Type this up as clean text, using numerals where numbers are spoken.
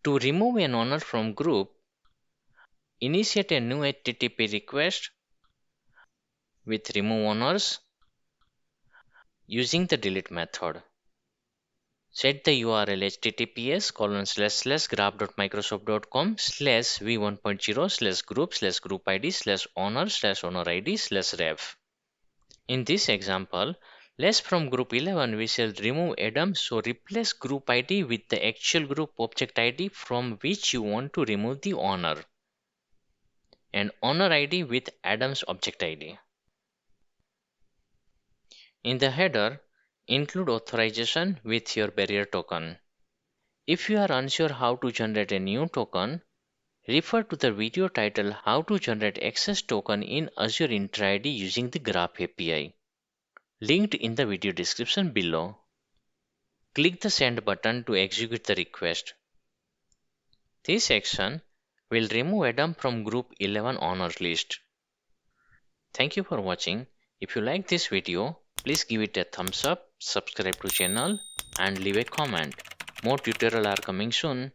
To remove an owner from group, initiate a new HTTP request with remove owners using the delete method. Set the URL https://graph.microsoft.com/v1.0/group/group id/owner/owner id/ref. In this example, less from group 11 we shall remove Adam, so replace group ID with the actual group object ID from which you want to remove the owner, and owner ID with Adam's object ID. In the header, include authorization with your barrier token. If you are unsure how to generate a new token, refer to the video titled How to Generate Access Token in Azure Entra ID using the Graph API, linked in the video description below. Click the send button to execute the request. This action will remove Adam from group 11 owners list. Thank you for watching. If you like this video, please give it a thumbs up, subscribe to channel and leave a comment. More tutorials are coming soon.